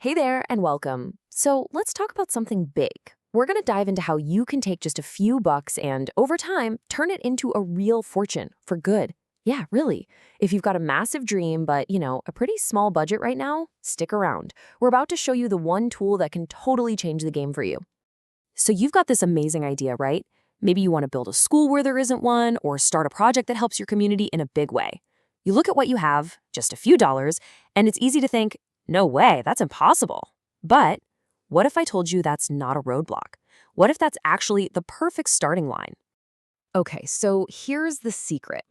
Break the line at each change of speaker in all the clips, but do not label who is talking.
Hey there and welcome. So let's talk about something big. We're going to dive into how you can take just a few bucks and, over time, turn it into a real fortune for good. Yeah, really. If you've got a massive dream, but, a pretty small budget right now, stick around. We're about to show you the one tool that can totally change the game for you. So you've got this amazing idea, right? Maybe you want to build a school where there isn't one, or start a project that helps your community in a big way. You look at what you have, just a few dollars, and it's easy to think, no way, that's impossible. But what if I told you that's not a roadblock? What if that's actually the perfect starting line? Okay, so here's the secret.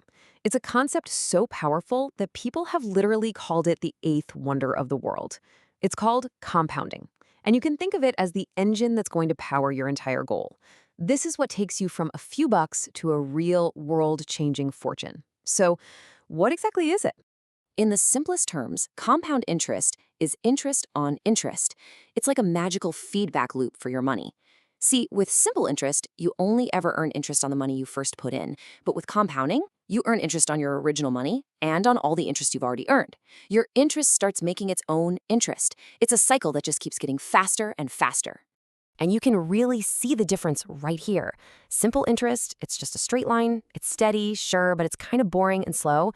It's a concept so powerful that people have literally called it the eighth wonder of the world. It's called compounding. And you can think of it as the engine that's going to power your entire goal. This is what takes you from a few bucks to a real world-changing fortune. So, what exactly is it? In the simplest terms, compound interest is interest on interest. It's like a magical feedback loop for your money. See, with simple interest, you only ever earn interest on the money you first put in. But with compounding, you earn interest on your original money and on all the interest you've already earned. Your interest starts making its own interest. It's a cycle that just keeps getting faster and faster. And you can really see the difference right here. Simple interest, it's just a straight line. It's steady, sure, but it's kind of boring and slow.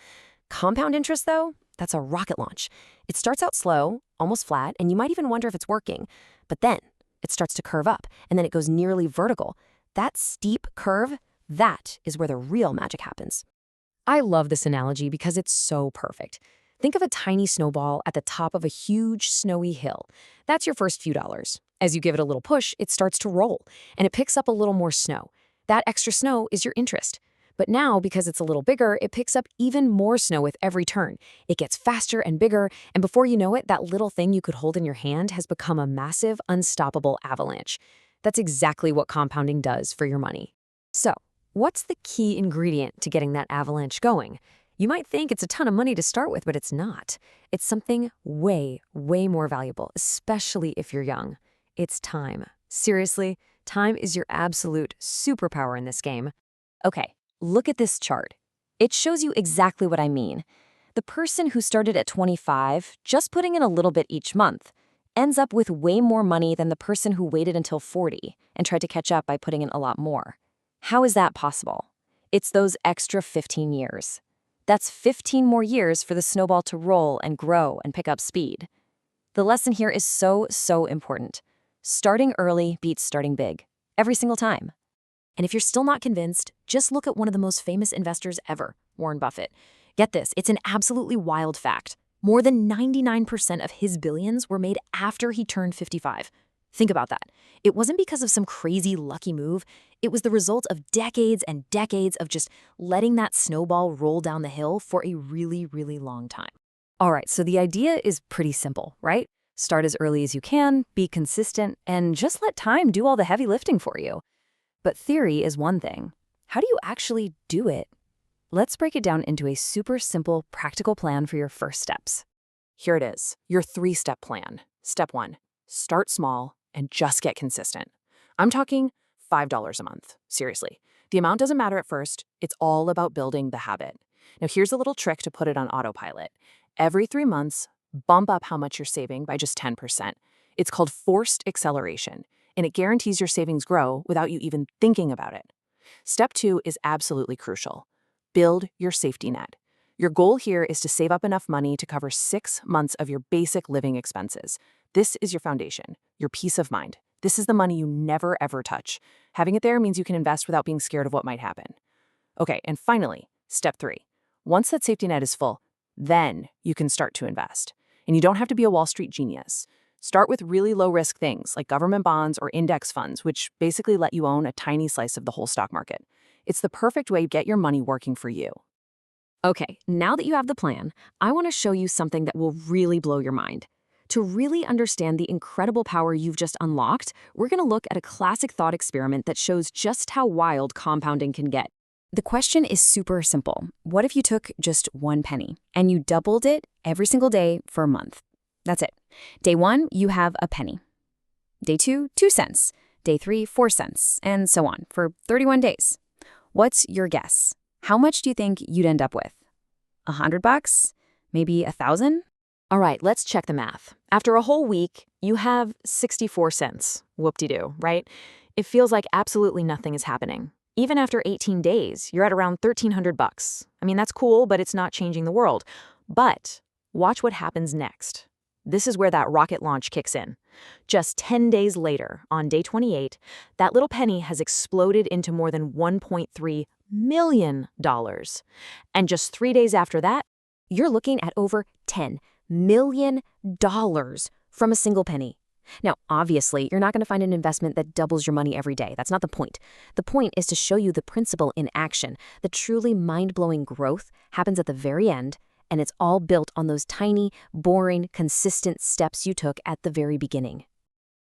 Compound interest, though, that's a rocket launch. It starts out slow, almost flat, and you might even wonder if it's working. But then it starts to curve up, and then it goes nearly vertical. That steep curve, that is where the real magic happens. I love this analogy because it's so perfect. Think of a tiny snowball at the top of a huge snowy hill. That's your first few dollars. As you give it a little push, it starts to roll, and it picks up a little more snow. That extra snow is your interest. But now, because it's a little bigger, it picks up even more snow with every turn. It gets faster and bigger, and before you know it, that little thing you could hold in your hand has become a massive, unstoppable avalanche. That's exactly what compounding does for your money. So, what's the key ingredient to getting that avalanche going? You might think it's a ton of money to start with, but it's not. It's something way, way more valuable, especially if you're young. It's time. Seriously, time is your absolute superpower in this game. Okay. Look at this chart. It shows you exactly what I mean. The person who started at 25, just putting in a little bit each month, ends up with way more money than the person who waited until 40 and tried to catch up by putting in a lot more. How is that possible? It's those extra 15 years. That's 15 more years for the snowball to roll and grow and pick up speed. The lesson here is so, so important. Starting early beats starting big, every single time. And if you're still not convinced, just look at one of the most famous investors ever, Warren Buffett. Get this, it's an absolutely wild fact. More than 99% of his billions were made after he turned 55. Think about that. It wasn't because of some crazy lucky move. It was the result of decades and decades of just letting that snowball roll down the hill for a really, really long time. All right, so the idea is pretty simple, right? Start as early as you can, be consistent, and just let time do all the heavy lifting for you. But theory is one thing. How do you actually do it? Let's break it down into a super simple, practical plan for your first steps. Here it is, your 3-step plan. Step 1, start small and just get consistent. I'm talking $5 a month, seriously. The amount doesn't matter at first, it's all about building the habit. Now here's a little trick to put it on autopilot. Every 3 months, bump up how much you're saving by just 10%. It's called forced acceleration, and it guarantees your savings grow without you even thinking about it. Step 2 is absolutely crucial. Build your safety net. Your goal here is to save up enough money to cover 6 months of your basic living expenses. This is your foundation, your peace of mind. This is the money you never ever touch. Having it there means you can invest without being scared of what might happen. Okay, and finally, step 3. Once that safety net is full, then you can start to invest. And you don't have to be a Wall Street genius. Start with really low-risk things like government bonds or index funds, which basically let you own a tiny slice of the whole stock market. It's the perfect way to get your money working for you. Okay, now that you have the plan, I want to show you something that will really blow your mind. To really understand the incredible power you've just unlocked, we're going to look at a classic thought experiment that shows just how wild compounding can get. The question is super simple. What if you took just 1 penny and you doubled it every single day for a month? That's it. Day 1, you have a penny. Day 2, 2 cents. Day 3, 4 cents, and so on for 31 days. What's your guess? How much do you think you'd end up with? $100? Maybe 1,000? All right, let's check the math. After a whole week, you have 64 cents. Whoop-de-doo, right? It feels like absolutely nothing is happening. Even after 18 days, you're at around 1,300 bucks. I mean, that's cool, but it's not changing the world. But watch what happens next. This is where that rocket launch kicks in. Just 10 days later, on day 28, that little penny has exploded into more than $1.3 million. And just 3 days after that, you're looking at over $10 million from a single penny. Now, obviously, you're not going to find an investment that doubles your money every day. That's not the point. The point is to show you the principle in action. The truly mind-blowing growth happens at the very end, and it's all built on those tiny, boring, consistent steps you took at the very beginning.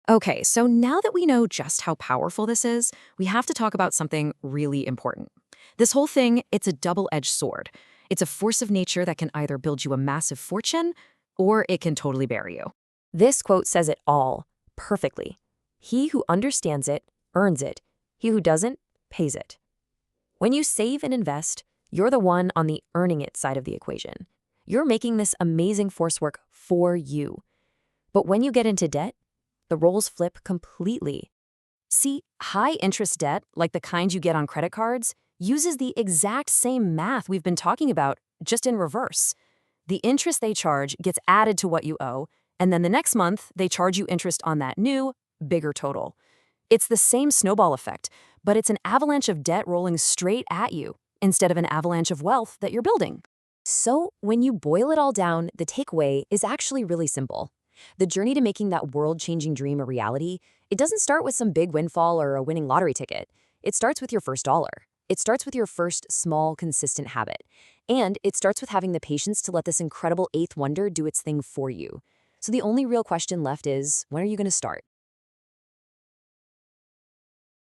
Okay, so now that we know just how powerful this is, we have to talk about something really important. This whole thing, it's a double-edged sword. It's a force of nature that can either build you a massive fortune, or it can totally bury you. This quote says it all perfectly. He who understands it, earns it. He who doesn't, pays it. When you save and invest, you're the one on the earning it side of the equation. You're making this amazing force work for you. But when you get into debt, the roles flip completely. See, high-interest debt, like the kind you get on credit cards, uses the exact same math we've been talking about, just in reverse. The interest they charge gets added to what you owe, and then the next month, they charge you interest on that new, bigger total. It's the same snowball effect, but it's an avalanche of debt rolling straight at you, instead of an avalanche of wealth that you're building. So, when you boil it all down, the takeaway is actually really simple. The journey to making that world-changing dream a reality, it doesn't start with some big windfall or a winning lottery ticket. It starts with your first dollar. It starts with your first small, consistent habit. And it starts with having the patience to let this incredible eighth wonder do its thing for you. So the only real question left is, when are you going to start?